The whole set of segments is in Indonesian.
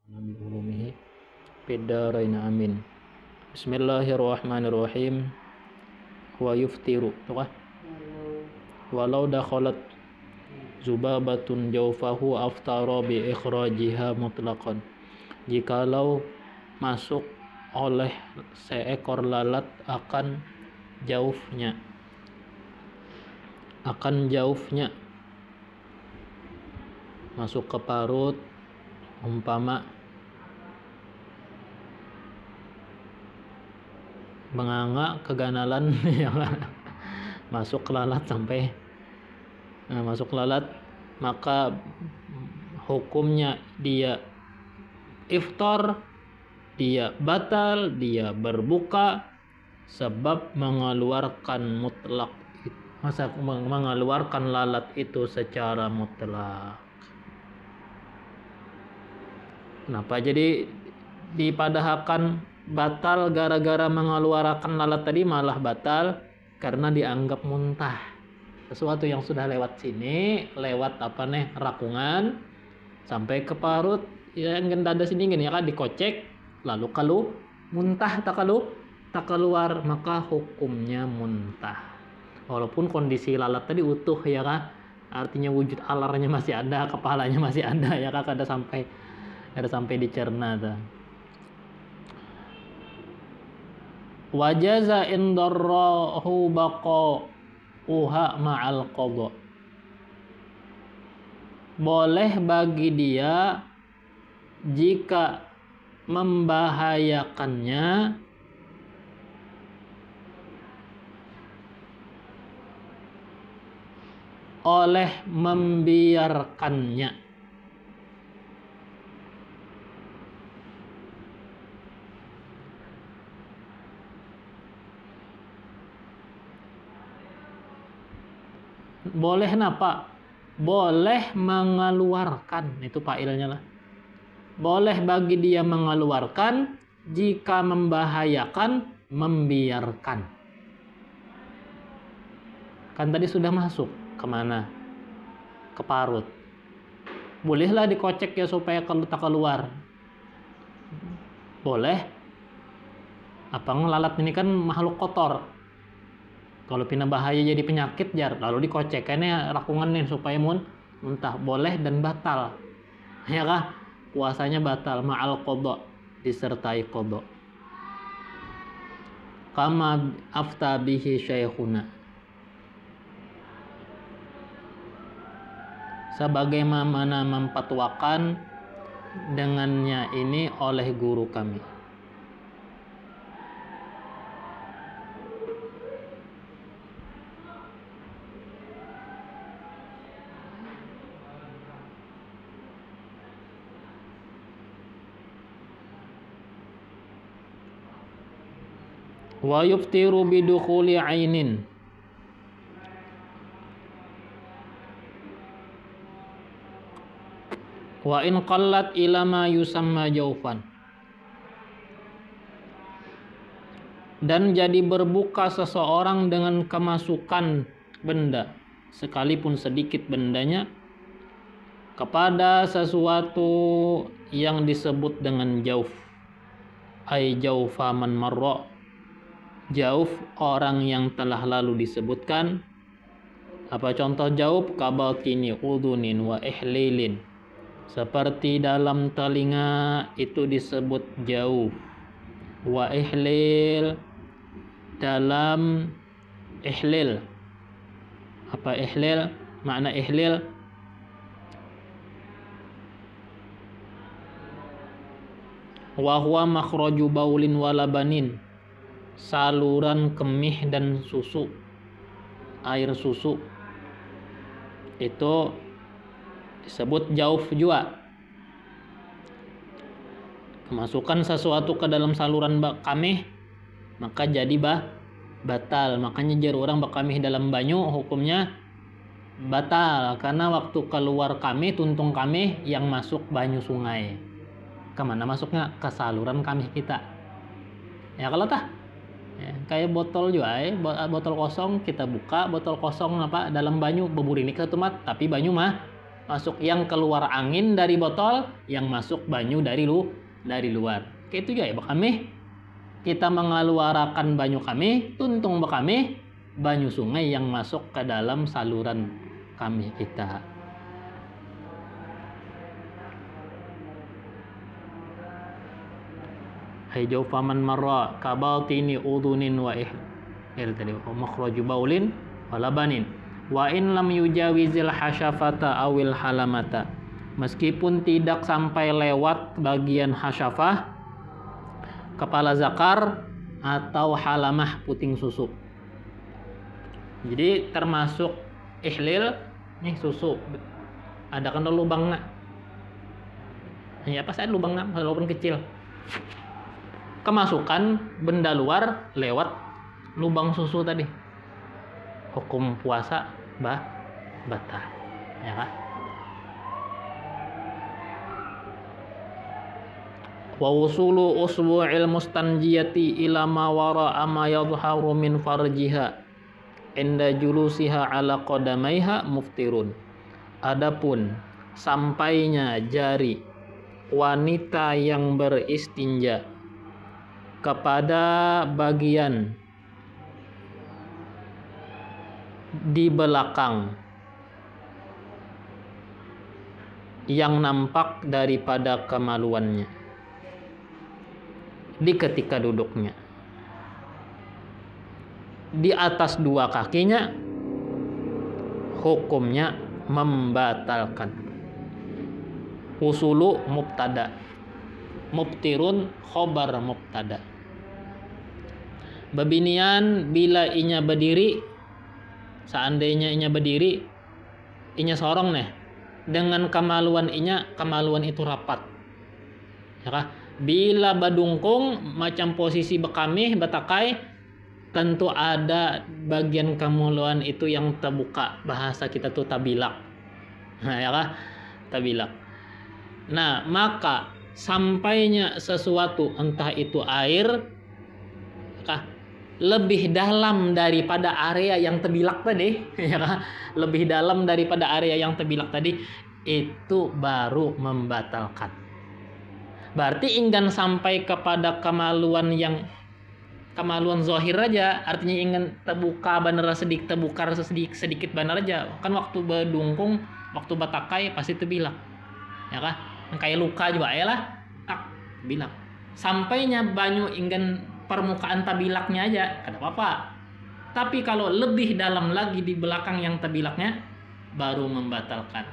Nabi ulumihi bidaraina amin. Bismillahirrahmanirrahim. Wa yuftiru, walau dakhalat zubabatun jawfahu aftara bi ikhrajiha mutlaqan. Jikalau masuk oleh seekor lalat akan jaufnya masuk ke parut, umpama menganga keganalan ya, masuk lalat maka hukumnya dia iftar, dia batal, dia berbuka sebab mengeluarkan mengeluarkan lalat itu secara mutlak. Kenapa jadi dipadahkan batal gara-gara mengeluarkan lalat tadi malah batal karena dianggap muntah. Sesuatu yang sudah lewat sini, lewat rakungan sampai ke parut, ya kan ada sini gini ya kan, dikocek lalu kalau muntah tak keluar maka hukumnya muntah. Walaupun kondisi lalat tadi utuh ya kan, artinya wujud alarnya masih ada, kepalanya masih ada ya kan, ada sampai dicerna tuh. Wajaza indarrahu baqa'uha ma'al qadha. Boleh bagi dia jika membahayakannya oleh membiarkannya. Boleh napa? Boleh mengeluarkan, itu failnya lah. Boleh bagi dia mengeluarkan jika membahayakan membiarkan. Kan tadi sudah masuk kemana? Ke parut. Bolehlah dikocek ya supaya tak keluar. Boleh. Apa lalat ini kan makhluk kotor. Kalau pindah bahaya jadi penyakit jar, lalu dikocek kayaknya rakungan nih supaya muntah. Boleh dan batal. Ya kah? Puasanya batal ma'al qadha, disertai qadha. Kama afta bihi syekhuna. Sebagaimana mempatwakan dengannya ini oleh guru kami. Wa yuftiru bidukhuli ainin. Wa in qallat ila ma yusamma jaufan. Dan jadi berbuka seseorang dengan kemasukan benda, sekalipun sedikit bendanya, kepada sesuatu yang disebut dengan jauf. Ai jaufa man marra. Jauf orang yang telah lalu disebutkan. Apa contoh jauf? Kabatini udunin wa ihlilin. Seperti dalam telinga itu disebut jauf. Wa ihlil, dalam ihlil. Apa ihlil? Makna ihlil wa huwa makhraju baulin wa labanin. Saluran kemih dan susu, air susu, itu disebut jauf juga. Kemasukan sesuatu ke dalam saluran kamih maka jadi batal. Makanya jar orang bakamih dalam banyu hukumnya batal, karena waktu keluar kamih, tuntung kamih yang masuk banyu sungai. Kemana masuknya? Ke saluran kamih kita. Ya kalau ya, kayak botol juga botol kosong kita buka, botol kosong dalam banyu beburinik satu mat, tapi banyu mah masuk yang keluar angin dari botol, yang masuk banyu dari luar. Kayak itu juga ya kami. Kita mengeluarkan banyu kami, tuntung kami banyu sungai yang masuk ke dalam saluran kami kita. Hijau faman marra kabaltini udunin wa tadi makhraju baulin walabanin wa in lam yujawizil hasyafata awil halamata, meskipun tidak sampai lewat bagian hasyafah, kepala zakar atau halamah puting susu. Jadi termasuk ihlil nih susu ada kan lubangnya, hanya apa saja lubangnya walaupun kecil, kemasukan benda luar lewat lubang susu tadi, hukum puasa batal, ya kan? Wa usulu usbu'il mustanjiyati ila ma wara'a ma yadhharu min farjiha inda julusiha ala qadamaiha muftirun. Adapun sampainya jari wanita yang beristinja kepada bagian di belakang yang nampak daripada kemaluannya di ketika duduknya, di atas dua kakinya, hukumnya membatalkan. Usulu mubtada, mubtirun khobar mubtada. Babinian bila inya berdiri, seandainya inya berdiri, inya sorong nih, dengan kemaluan inya, kemaluan itu rapat, ya kah? Bila badungkung macam posisi bekamih batakai, tentu ada bagian kemaluan itu yang terbuka, bahasa kita tuh tabilak, nah, ya kah? Tabilak. Nah, maka sampainya sesuatu, entah itu air kah, lebih dalam daripada area yang terbilak tadi, ya kah? Lebih dalam daripada area yang terbilak tadi, itu baru membatalkan. Berarti ingin sampai kepada kemaluan yang kemaluan zahir aja, artinya ingin terbuka bener sedikit, terbuka sedikit bener aja. Kan waktu berdungkung, waktu batakai pasti terbilak, ya kah? Kayak luka juga ya lah, tak bilak. Sampainya banyu ingin permukaan tabilaknya aja, kada apa-apa. Tapi kalau lebih dalam lagi di belakang yang tabilaknya, baru membatalkan.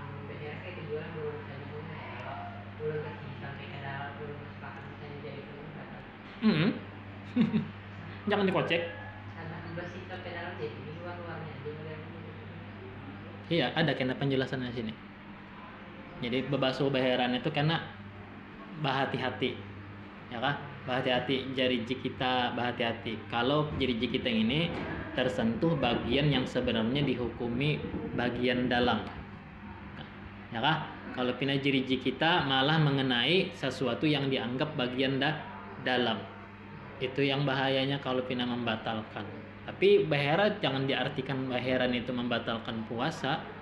Jangan dikocek. Iya, ada kena penjelasan di sini. Jadi bebasuh baheran itu karena bahati-hati, ya kah? Bahati-hati jari jik kita, bahati-hati. Kalau jari jik kita ini tersentuh bagian yang sebenarnya dihukumi bagian dalam, ya kah? Kalau pina jari jik kita malah mengenai sesuatu yang dianggap bagian dalam, itu yang bahayanya kalau pina membatalkan. Tapi bahera jangan diartikan baheran itu membatalkan puasa.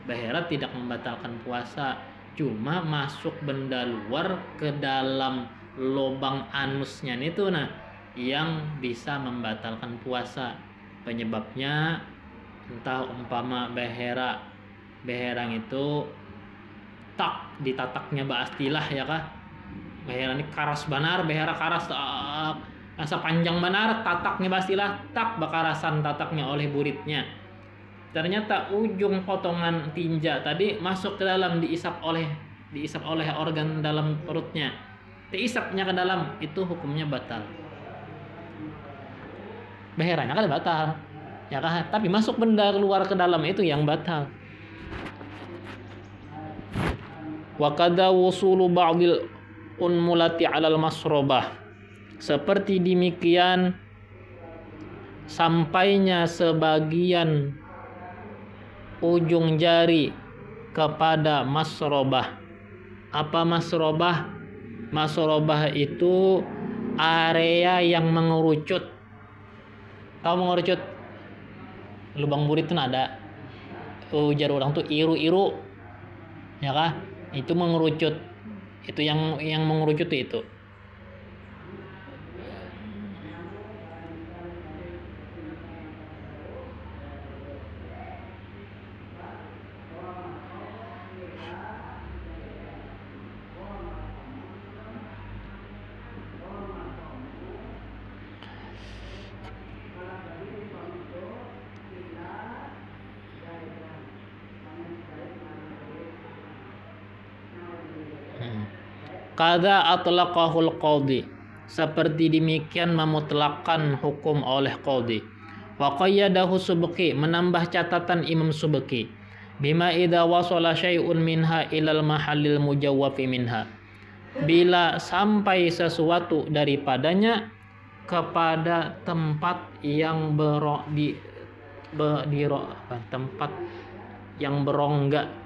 Bahera tidak membatalkan puasa, cuma masuk benda luar ke dalam lubang anusnya itu, nah yang bisa membatalkan puasa. Penyebabnya entah umpama beherang itu tak ditataknya baastilah, ya kah? Beheran ini karas banar, behera karas asa panjang banar, tataknya bastilah tak bakarasan tataknya oleh buritnya. Ternyata ujung potongan tinja tadi masuk ke dalam, diisap oleh organ dalam perutnya. Diisapnya ke dalam, itu hukumnya batal. Beherannya kan batal, ya kah? Tapi masuk benda keluar ke dalam itu yang batal. Wa kadza wusulu ba'dil unmulati 'alal masrobah. Seperti demikian sampainya sebagian ujung jari kepada masrobah. Apa masrobah? Masrobah itu area yang mengerucut. Tahu mengerucut? Lubang burit itu ada. Ujar orang tuh iru-iru. ya kah? Itu mengerucut. Itu yang mengerucut itu. Kada atlaqahul qadhi, seperti demikian memutlakkan hukum oleh qadhi. Wa qayyadahu Subki, menambah catatan Imam Subki, bima idza wasala syai'un minha ilal mahallil mujawwafi minha, bila sampai sesuatu daripadanya kepada tempat yang tempat yang berongga.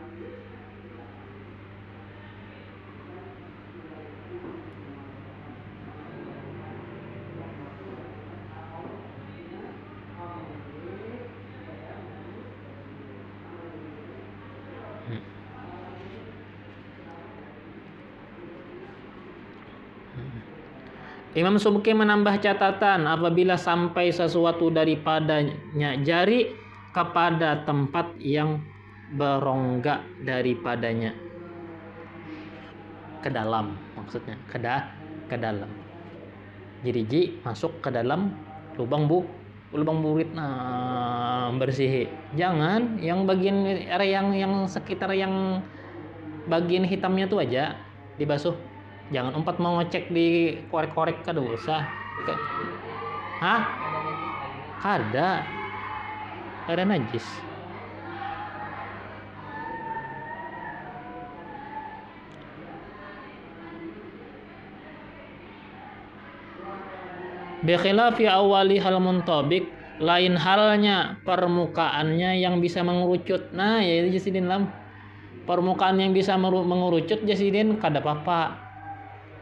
Imam Subki menambah catatan apabila sampai sesuatu daripadanya jari kepada tempat yang berongga daripadanya, ke dalam maksudnya, ke dalam. Jiriji masuk ke dalam lubang burit, nah bersih. Jangan yang bagian area yang sekitar yang bagian hitamnya tuh aja dibasuh. Jangan umpat mau ngecek di korek-korek kada usah. Hah? Kada najis. Bikhilafi awali hal muntabik, lain halnya permukaannya yang bisa mengerucut. Nah, ya itu jasidin lam. Permukaan yang bisa mengerucut jasidin kada apa-apa.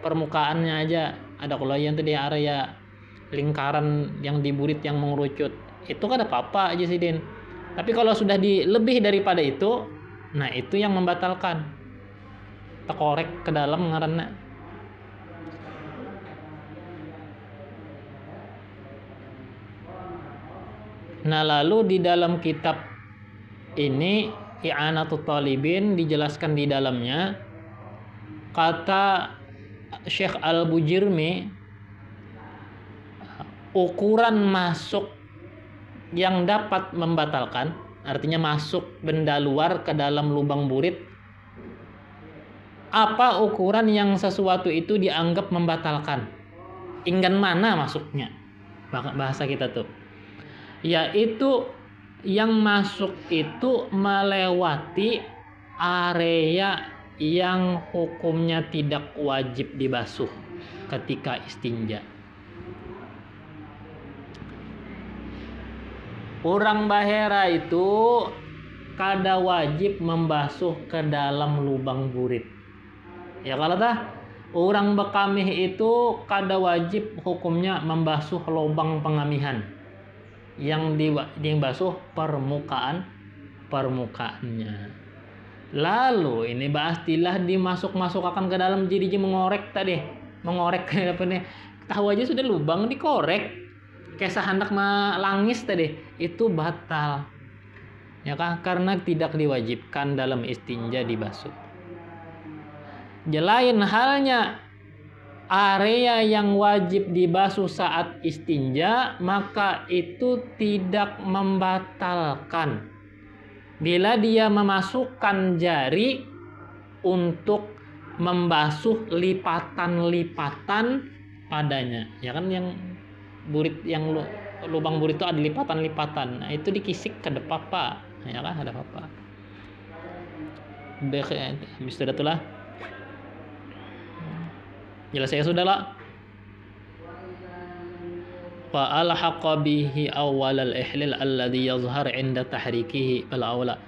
Permukaannya aja. Ada kalau yang tadi area lingkaran yang diburit yang mengerucut, itu kada apa-apa jasidin. Tapi kalau sudah lebih daripada itu, nah itu yang membatalkan. Tekorek ke dalam ngaranna. Nah, lalu di dalam kitab ini I'anatul Talibin dijelaskan di dalamnya, kata Syekh Al-Bujirmi, ukuran masuk yang dapat membatalkan, artinya masuk benda luar ke dalam lubang burit, apa ukuran yang sesuatu itu dianggap membatalkan, inggan mana masuknya, bahasa kita tuh, yaitu yang masuk itu melewati area yang hukumnya tidak wajib dibasuh ketika istinja. Orang bahera itu kada wajib membasuh ke dalam lubang burit. Ya kalau dah orang bekamih itu kada wajib hukumnya membasuh lubang pengamihan. Yang dibasuh permukaannya. Lalu ini pastilah dimasuk-masukkan ke dalam jadi mengorek apa nih, tahu aja sudah lubang dikorek kayak hendak melangis tadi, itu batal ya kan, karena tidak diwajibkan dalam istinja dibasuh. Lain halnya area yang wajib dibasuh saat istinja, maka itu tidak membatalkan bila dia memasukkan jari untuk membasuh lipatan-lipatan padanya, ya kan, yang burit, yang lubang burit itu ada lipatan-lipatan. Nah, itu dikisik ke depan apa, ya kan, ada apa. Sudah itulah. Jelas saya sudah lah. Fa alhaqa bihi awal al-ihlal alladhi yazhar 'inda tahrikihi bal aula.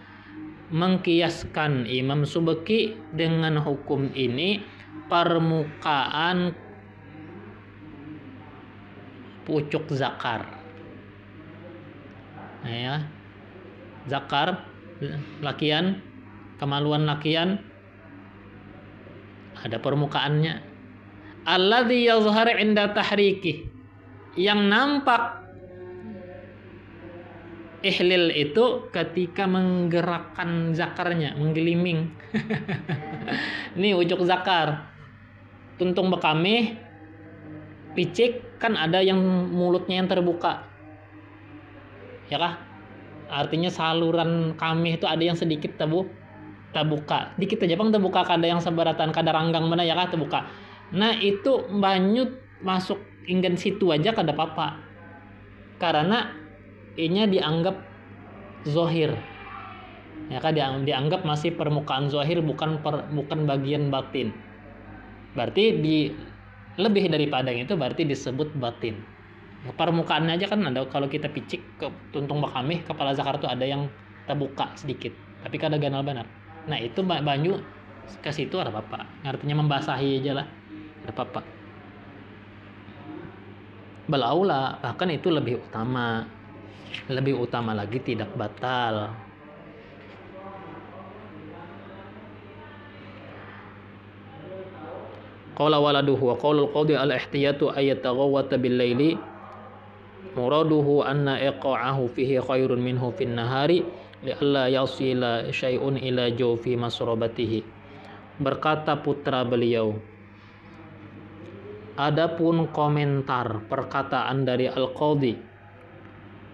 Mengkiaskan Imam Subki dengan hukum ini permukaan pucuk zakar. Nah, ya. Zakar lakian, kemaluan lakian ada permukaannya. Alladzi yazhar 'inda tahriki, yang nampak ihlil itu ketika menggerakkan zakarnya, menggeliming. Ini ujuk zakar. Tuntung bekamih, picik, kan ada yang mulutnya yang terbuka. Ya kah? Artinya saluran kamih itu ada yang sedikit terbuka. Dikit aja bang terbuka, kada yang seberatan, kada ranggang mana ya kah terbuka. Nah itu banyut masuk ingin situ aja kada apa-apa. Karena ini dianggap zohir. Ya kan dianggap masih permukaan zohir, bukan bagian batin. Berarti lebih daripada itu berarti disebut batin. Permukaannya aja kan ada, kalau kita picik ke tuntung bakamih kepala zakar tuh ada yang terbuka sedikit, tapi kada ganal benar. Nah itu banyu ke situ ada apa-apa, artinya membasahi aja lah, ada apa-apa. Balaula bahkan itu lebih utama lagi, tidak batal. Qala waladuhu wa qaulul qawdi al-ihtiyatu ayataghawwata bil-laili muraduhu anna iqa'ahu fihi khairun minhu fin nahari li'alla yasila syai'un ila jawfi masrabatihi. Berkata putra beliau, adapun komentar perkataan dari Al-Qadhi,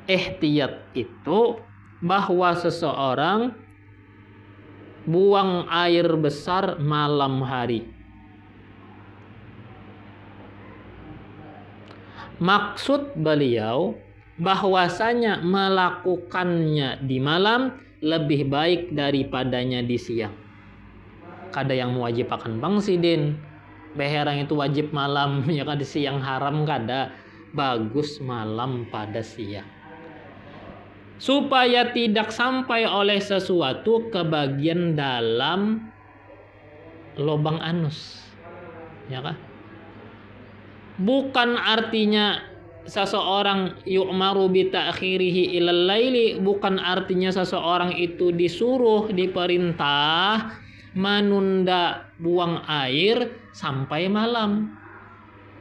ihtiyat itu bahwa seseorang buang air besar malam hari. Maksud beliau bahwasanya melakukannya di malam lebih baik daripadanya di siang. Kada yang mewajib akan bangsidin, beherang itu wajib malam, ya kan, di siang haram kada. Bagus malam pada siang. Supaya tidak sampai oleh sesuatu ke bagian dalam lubang anus. Ya kan? Bukan artinya seseorang yu'maru bi ta'khirihi ilal laili, bukan artinya seseorang itu diperintah menunda buang air sampai malam.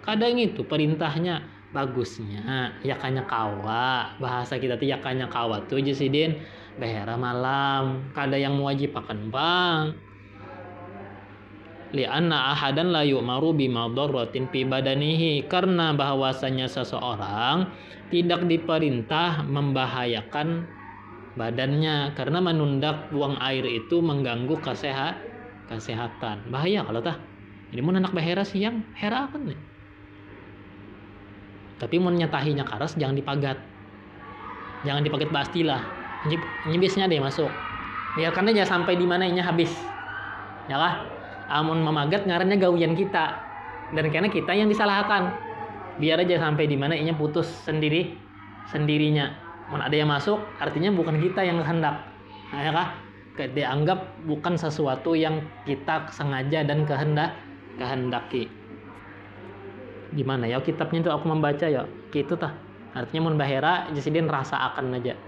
Kadang itu perintahnya, bagusnya yakanya kawa, bahasa kita tuh yakanya kawa tuh jasidin behera malam, kada yang mewajib akan bang. Li'anna ahadan la yu'maru bimadharratin fi badanihi, karena bahwasanya seseorang tidak diperintah membahayakan badannya, karena menunda buang air itu mengganggu kesehatan. Bahaya kalau tah. Jadi mun anak bahera siang, hera akan nih. Tapi mun nyatahinya karas jangan dipagat. Jangan dipagat pastilah. Nyibisnya deh masuk. Biarkan aja sampai di mana inya habis. Ya lah. Amun memagat ngarannya gawian kita, dan karena kita yang disalahkan. Biar aja sampai di mana inya putus sendirinya. Mun ada yang masuk artinya bukan kita yang kehendak. Nah, ya kah? Dianggap bukan sesuatu yang kita sengaja dan kehendaki. Gimana ya kitabnya itu aku membaca ya gitu tah. Artinya mun bahera jasidin rasa akan aja.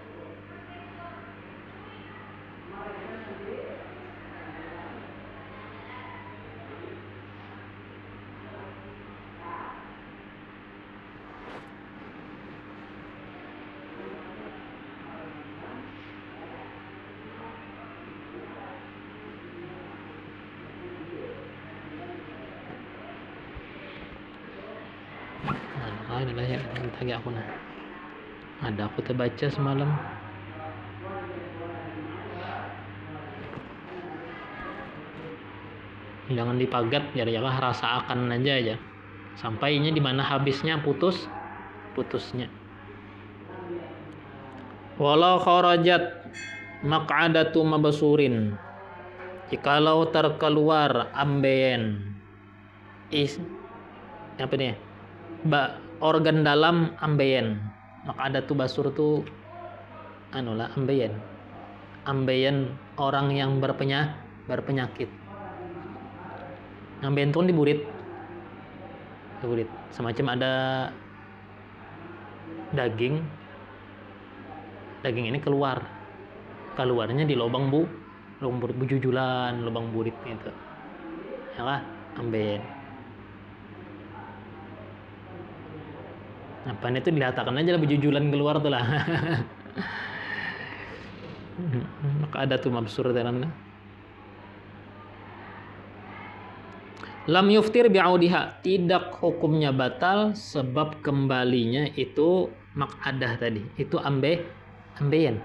Adalah ya tanya aku nah. Ada aku terbaca semalam. Jangan dipagat, ya rasa akan aja. Sampainya di mana habisnya putusnya. Walau kharajat maq'adatu mabsurin, jikalau terkeluar ambeien apa nih? Organ dalam ambeien. Maq'adatu basur tuh ambeien orang yang berpenyakit. Ambeien tuh diburit. Semacam ada daging ini keluarnya di lubang burit, bujujulan, lubang burit gitu. Ya lah. ambeien. Apaan itu dilihatakan aja lah bejujulan keluar tuh lah. Maka ada tuh mabsur dalamnya. Lam yuftir bi'audiha, tidak hukumnya batal sebab kembalinya itu maq'adah tadi. Itu ambeien.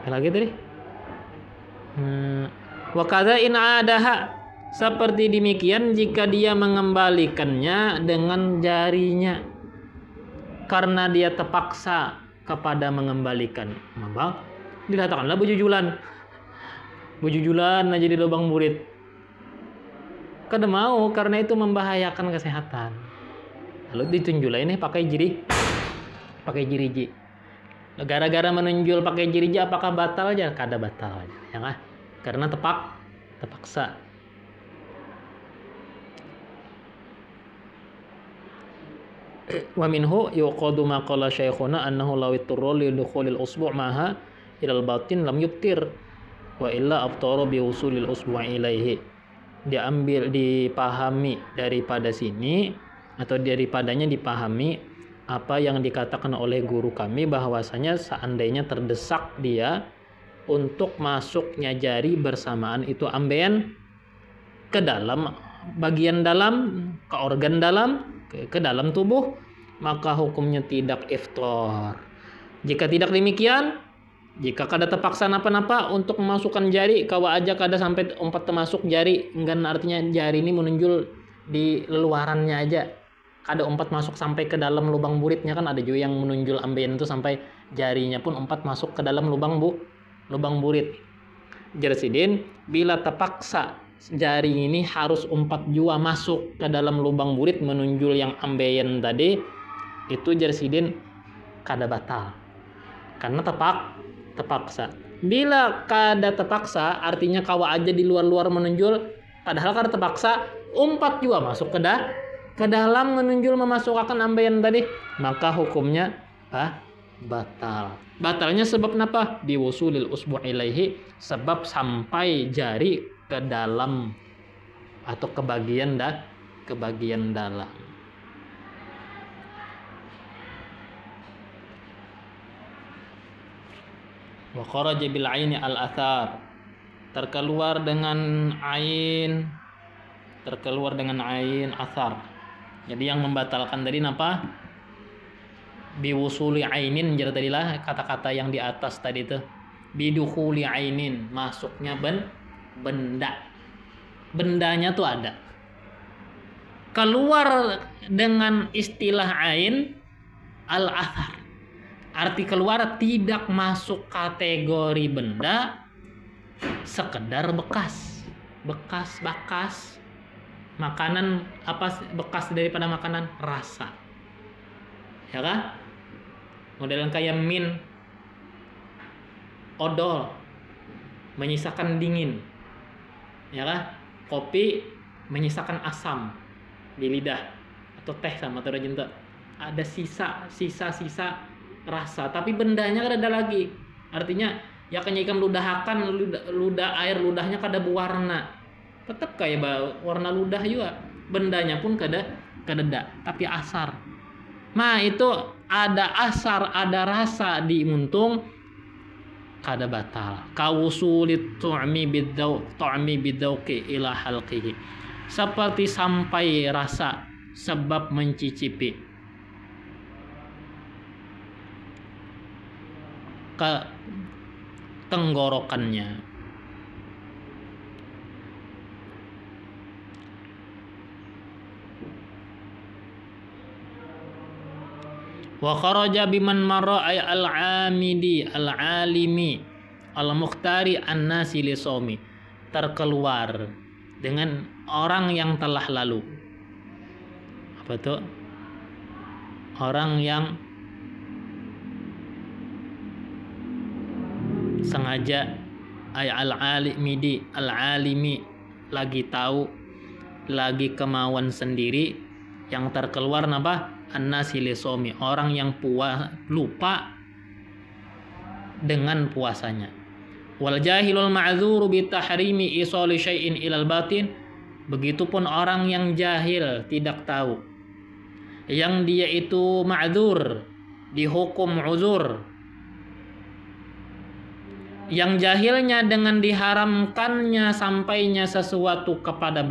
Lagi tadi. Wa kadza in adaha, seperti demikian jika dia mengembalikannya dengan jarinya karena dia terpaksa kepada mengembalikan, maka dikatakanlah bejujulan aja di lubang burit. Kada mau karena itu membahayakan kesehatan. Lalu ditunjulai ini pakai jiriji. Gara-gara menunjul pakai jiriji apakah batal aja? Kada batal aja, ya kan? Karena terpaksa. Wa minhu yuqadu ma qala syekhuna annahu law itturra li dukhulil usbu' maha ilal batin lam yubtir wa illa abtara bi usulil usbu' ilaihi. Dipahami daripada sini atau daripadanya dipahami apa yang dikatakan oleh guru kami bahwasanya seandainya terdesak dia untuk masuknya jari bersamaan itu ambeien ke dalam bagian dalam, ke organ dalam, ke dalam tubuh, maka hukumnya tidak iftar. Jika tidak demikian, jika kada terpaksa napa-napa untuk memasukkan jari, kawa aja kada sampai umpat termasuk jari, enggak artinya jari ini menunjul di luarannya aja. Kada umpat masuk sampai ke dalam lubang buritnya, kan ada juga yang menunjul ambeien itu sampai jarinya pun umpat masuk ke dalam lubang burit. Jersidin, bila terpaksa jari ini harus umpat jua masuk ke dalam lubang burit menunjul yang ambeien tadi, itu jersidin kada batal karena terpaksa. Bila kada terpaksa artinya kawa aja di luar-luar menunjul, padahal kada terpaksa umpat jua masuk ke dalam menunjul memasukkan ambeien tadi, maka hukumnya batal. Batalnya sebab kenapa? Biwusulil usbu' ilaihi, sebab sampai jari ke dalam atau ke bagian dalam. Wa kharaja bil aini al athar, terkeluar dengan ain athar. Jadi yang membatalkan tadi apa? Biwusuli ainin, jadi tadilah kata-kata yang di atas tadi itu. Bidukhuli ainin, masuknya bendanya tuh ada. Keluar dengan istilah ain al-athar, arti keluar tidak masuk kategori benda, sekedar bekas makanan. Apa bekas daripada makanan? Rasa, ya kan? Modelan kayak min, odol, menyisakan dingin, ya kan? Kopi menyisakan asam di lidah, atau teh sama atau rajin, ada sisa rasa, tapi bendanya kan ada lagi. Artinya ya kenyikan ludah air ludahnya kada berwarna, tetap kayak warna ludah juga, bendanya pun kada tapi asar. Nah itu ada asar, ada rasa di muntung, kada batal. Kawusulit tu'mi bidauqi ila halqihi, seperti sampai rasa sebab mencicipi ke tenggorokannya. Wa kharaja biman marra ay al-amidi al-alimi al-mukhtari an-nasi li shaumi, terkeluar dengan orang yang telah lalu. Apa tuh? Orang yang sengaja ay al-alimi lagi tahu, lagi kemauan sendiri, yang terkeluar napa? An-nasi lisomi, orang yang lupa dengan puasanya. Wal jahilul ma'dzuru bi tahrimi isali syai'in ilal batin, begitupun orang yang jahil, tidak tahu, yang dia itu ma'dzur, dihukum uzur, yang jahilnya dengan diharamkannya sampainya sesuatu kepada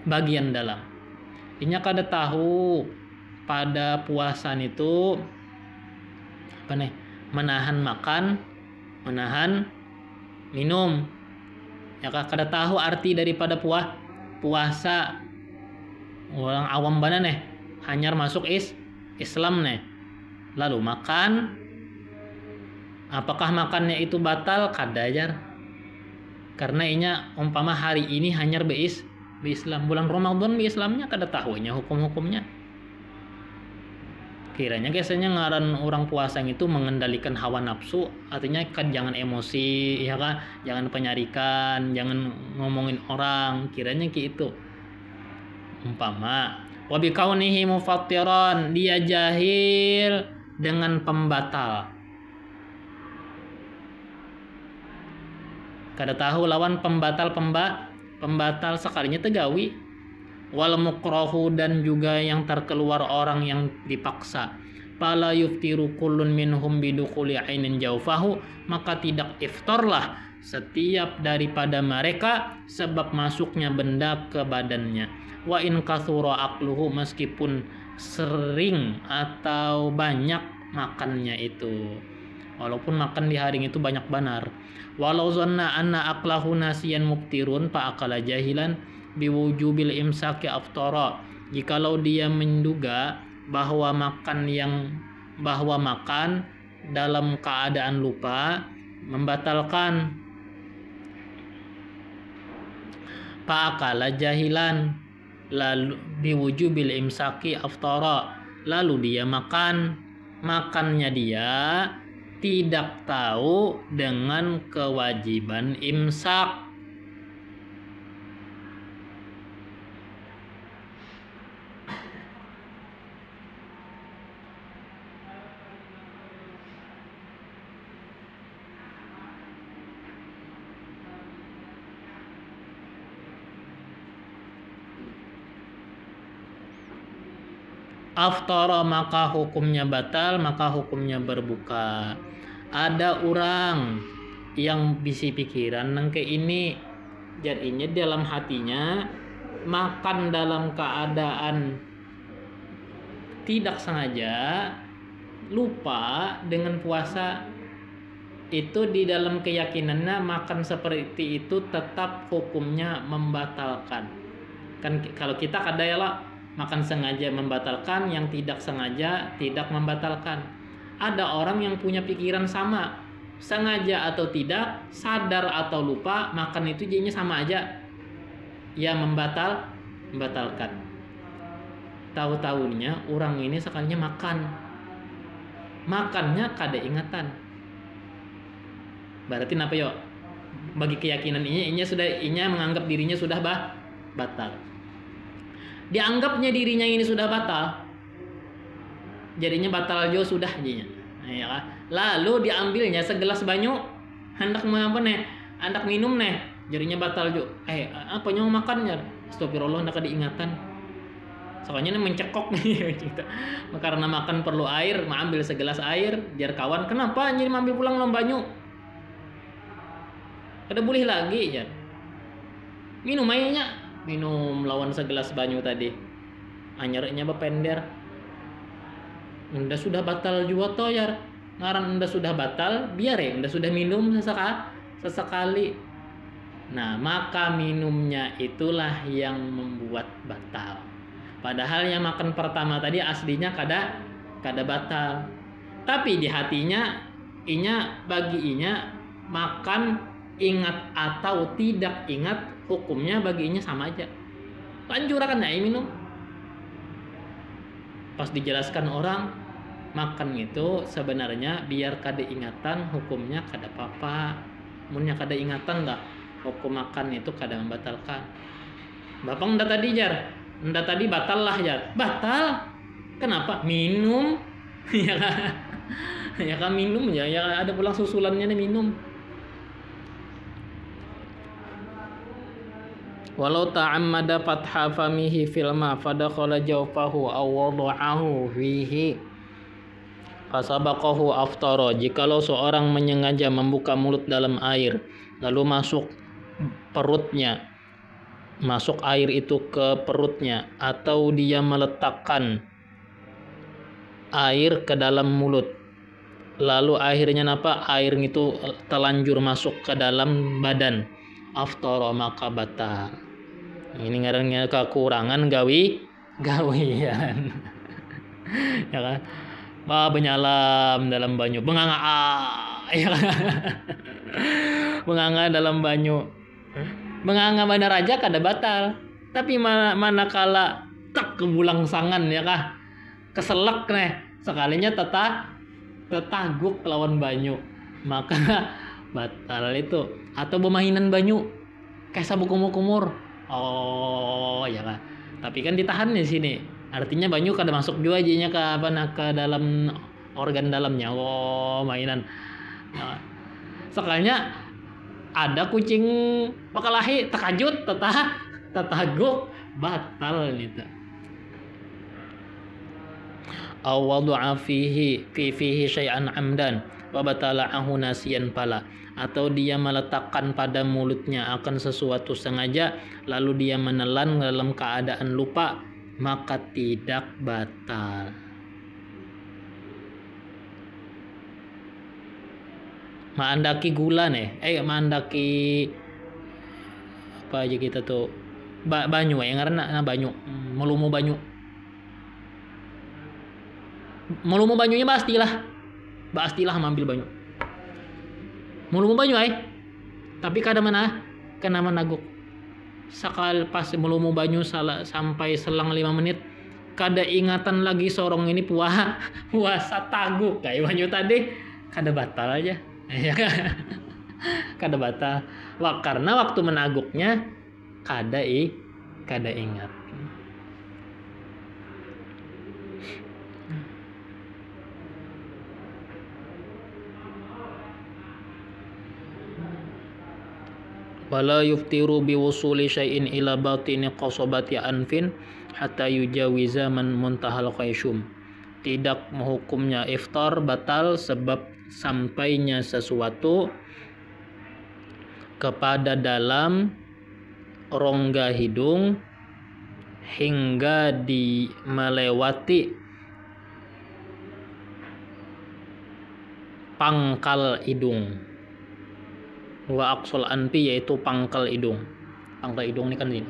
bagian dalam. Inya kada tahu pada puasan itu menahan makan, menahan minum. Ya kada tahu arti daripada puasa. Orang awam bana hanyar masuk Islam lalu makan. Apakah makannya itu batal? Kada jar. Karena inya umpama hari ini hanyar Islam, bulan Ramadan Islamnya kada tahunya hukum-hukumnya. Kiranya biasanya ngaran orang puasa itu mengendalikan hawa nafsu, artinya kan jangan emosi, ya kan, jangan penyarikan, jangan ngomongin orang, kiranya gitu. Umpama wa bi kaunihi mufattiran, dia jahil dengan pembatal. Kada tahu lawan pembatal sekalinya tegawi. Wal mukrahu, dan juga yang terkeluar orang yang dipaksa. Fala yuftiru kullun minhum bidukhuli ainin jaufahu, maka tidak iftarlah setiap daripada mereka sebab masuknya benda ke badannya. Wa in kathura aqluhu, meskipun sering atau banyak makannya itu, walaupun makan di hari itu banyak benar. Walau zanna anna aqlahu nasiyan mubtirun fa akala jahilan biwujubil imsaki aftara, jikalau dia menduga bahwa makan dalam keadaan lupa membatalkan, fa akala jahilan lalu biwujubil imsaki aftara, lalu dia makannya dia tidak tahu dengan kewajiban imsak. Aftara, maka hukumnya batal, maka hukumnya berbuka. Ada orang yang bisi pikiran nangke ini, jadinya dalam hatinya makan dalam keadaan tidak sengaja, lupa dengan puasa, itu di dalam keyakinannya makan seperti itu tetap hukumnya membatalkan. Kan kalau kita kada ya lah, makan sengaja membatalkan, yang tidak sengaja tidak membatalkan. Ada orang yang punya pikiran sama, sengaja atau tidak, sadar atau lupa, makan itu jadinya sama aja, ya membatalkan. Tahu-tahunya orang ini sekalinya makannya kada ingatan. Berarti apa yo? Bagi keyakinan inya menganggap dirinya sudah batal. Dianggapnya dirinya ini sudah batal, jadinya batal jo sudah jadinya. Ya, lalu diambilnya segelas banyu, hendak hendak minum jadinya batal jo. Apa nyawa makannya? Astagfirullah, hendak diingatan. Soalnya mencekok gitu. Karena makan perlu air, ambil segelas air, jar kawan, kenapa jadi ambil pulang lom banyu? Kada boleh lagi ya. Minum airnya. Minum lawan segelas banyu tadi, anyarnya bepender. Anda sudah batal juga toh ya. Ngaran Anda sudah batal, biar ya Anda sudah minum sesekali. Nah, maka minumnya itulah yang membuat batal. Padahal yang makan pertama tadi aslinya kada batal. Tapi di hatinya bagi inya makan ingat atau tidak ingat, hukumnya baginya sama aja. Lanjur kan minum. Pas dijelaskan orang, makan itu sebenarnya biar kada ingatan hukumnya kada apa-apa. Munnya kada ingatan dah hukum makan itu kada membatalkan. Bapang nda tadi jar, nda tadi batal lah jar. Batal. Kenapa? Minum. Ya kan? Ya kan minum ya, ya ada pulang susulannya nih minum. Walau ta'ammada fatha famihi fil ma fadakhala jawfahu aw wada'ahu fihi fasabaqahu aftara. Jikalau seorang menyengaja membuka mulut dalam air lalu masuk perutnya, masuk air itu ke perutnya, atau dia meletakkan air ke dalam mulut lalu akhirnya air itu telanjur masuk ke dalam badan, aftara maka batal. Ini ngarannya kekurangan gawian. Ya kan? Benyalam dalam banyu, benganga ya kan? Benganga dalam banyu. Benganga benar aja kada batal. Tapi manakala tak kebulang sangan ya kah? Keselak nih, sekalinya tetaguk lawan banyu, maka batal itu. Atau bermainan banyu kayak sabuk kumur-kumur. Oh ya kan. Tapi kan ditahan di sini. Artinya banyu kada masuk juga aja ke dalam organ dalamnya. Oh, mainan. Nah, sekalinya ada kucing pakalahi terkajut tetaguk batal gitu. Aw wada'a fihi syai'an amdan wa batala anhu nasiyan pala. Atau dia meletakkan pada mulutnya akan sesuatu sengaja lalu dia menelan dalam keadaan lupa, maka tidak batal. Maandaki gula nih, maandaki apa aja kita tuh banyu karena banyu, melumu banyunya pastilah mengambil banyu. Melumu banyu tapi kada kena menaguk. Sakal pas melumu banyu sampai selang 5 menit kada ingatan lagi sorong ini puasa taguk kayak banyu tadi, kada batal aja. Ya kan? Kada batal. Karena waktu menaguknya kada ingat. Wala yuftiru biwusuli syai'in ila batini qasobati anfin hatta yujawiza man muntahal khayshum. Tidak menghukumnya iftar batal sebab sampainya sesuatu kepada dalam rongga hidung hingga melewati pangkal hidung. Wa aqsal anfi yaitu pangkal hidung. Pangkal hidung ini kan ini.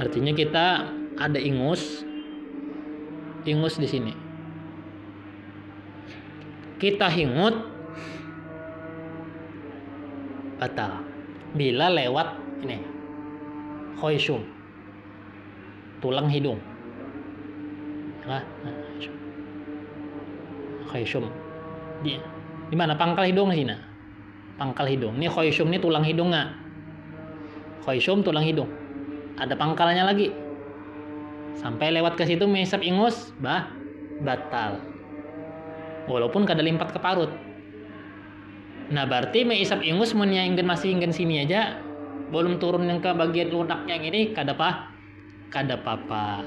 Artinya kita ada ingus di sini. Kita hingut batal bila lewat ini khayshum, tulang hidung. Khayshum di mana pangkal hidung sini? Pangkal hidung. Ini khayshum ini tulang hidung nggak? Khayshum tulang hidung. Ada pangkalnya lagi. Sampai lewat ke situ mengisap ingus, batal. Walaupun kada limpat ke parut. Nah berarti mengisap ingus masih ingin sini aja, belum turun yang ke bagian lunak yang ini kada apa-apa.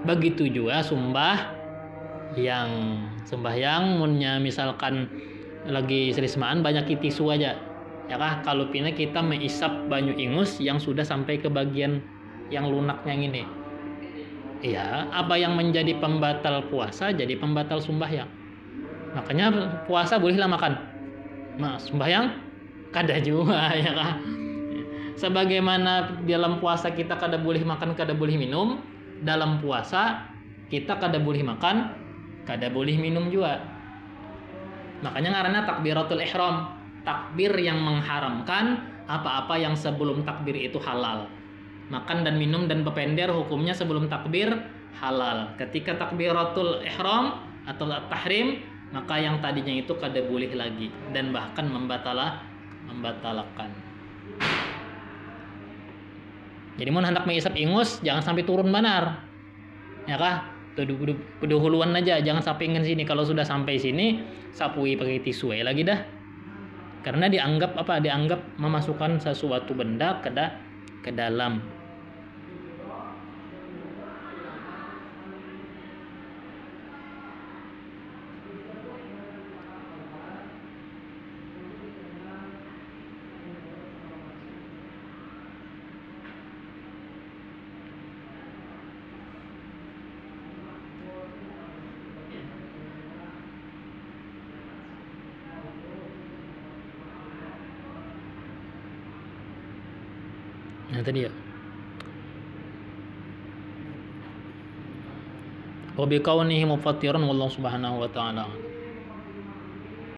Begitu juga sembahyang munnya misalkan lagi serismaan banyak tisu aja. Ya kah kalau pina kita mengisap banyu ingus yang sudah sampai ke bagian yang lunak yang ini. Iya, apa yang menjadi pembatal puasa jadi pembatal sembahyang. Makanya puasa bolehlah makan. Nah, sembahyang kada juga ya kah? Sebagaimana dalam puasa kita kada boleh makan, kada boleh minum, dalam puasa kita kada boleh makan, kada boleh minum juga. Makanya ngaranna takbiratul ihram, takbir yang mengharamkan apa-apa yang sebelum takbir itu halal. Makan dan minum dan bepender hukumnya sebelum takbir halal. Ketika takbiratul ihram atau tahrim, maka yang tadinya itu kada boleh lagi dan bahkan membatalkan. Jadi mun hendak mengisap ingus jangan sampai turun benar. Ya kah? Tuduh huluan aja, jangan sampai ingin sini. Kalau sudah sampai sini, sapui pakai tisu lagi dah. Karena dianggap memasukkan sesuatu benda ke dalam. Nah tadi ya. Wa biqaunihi mufattirun wallahu subhanahu wa ta'ala.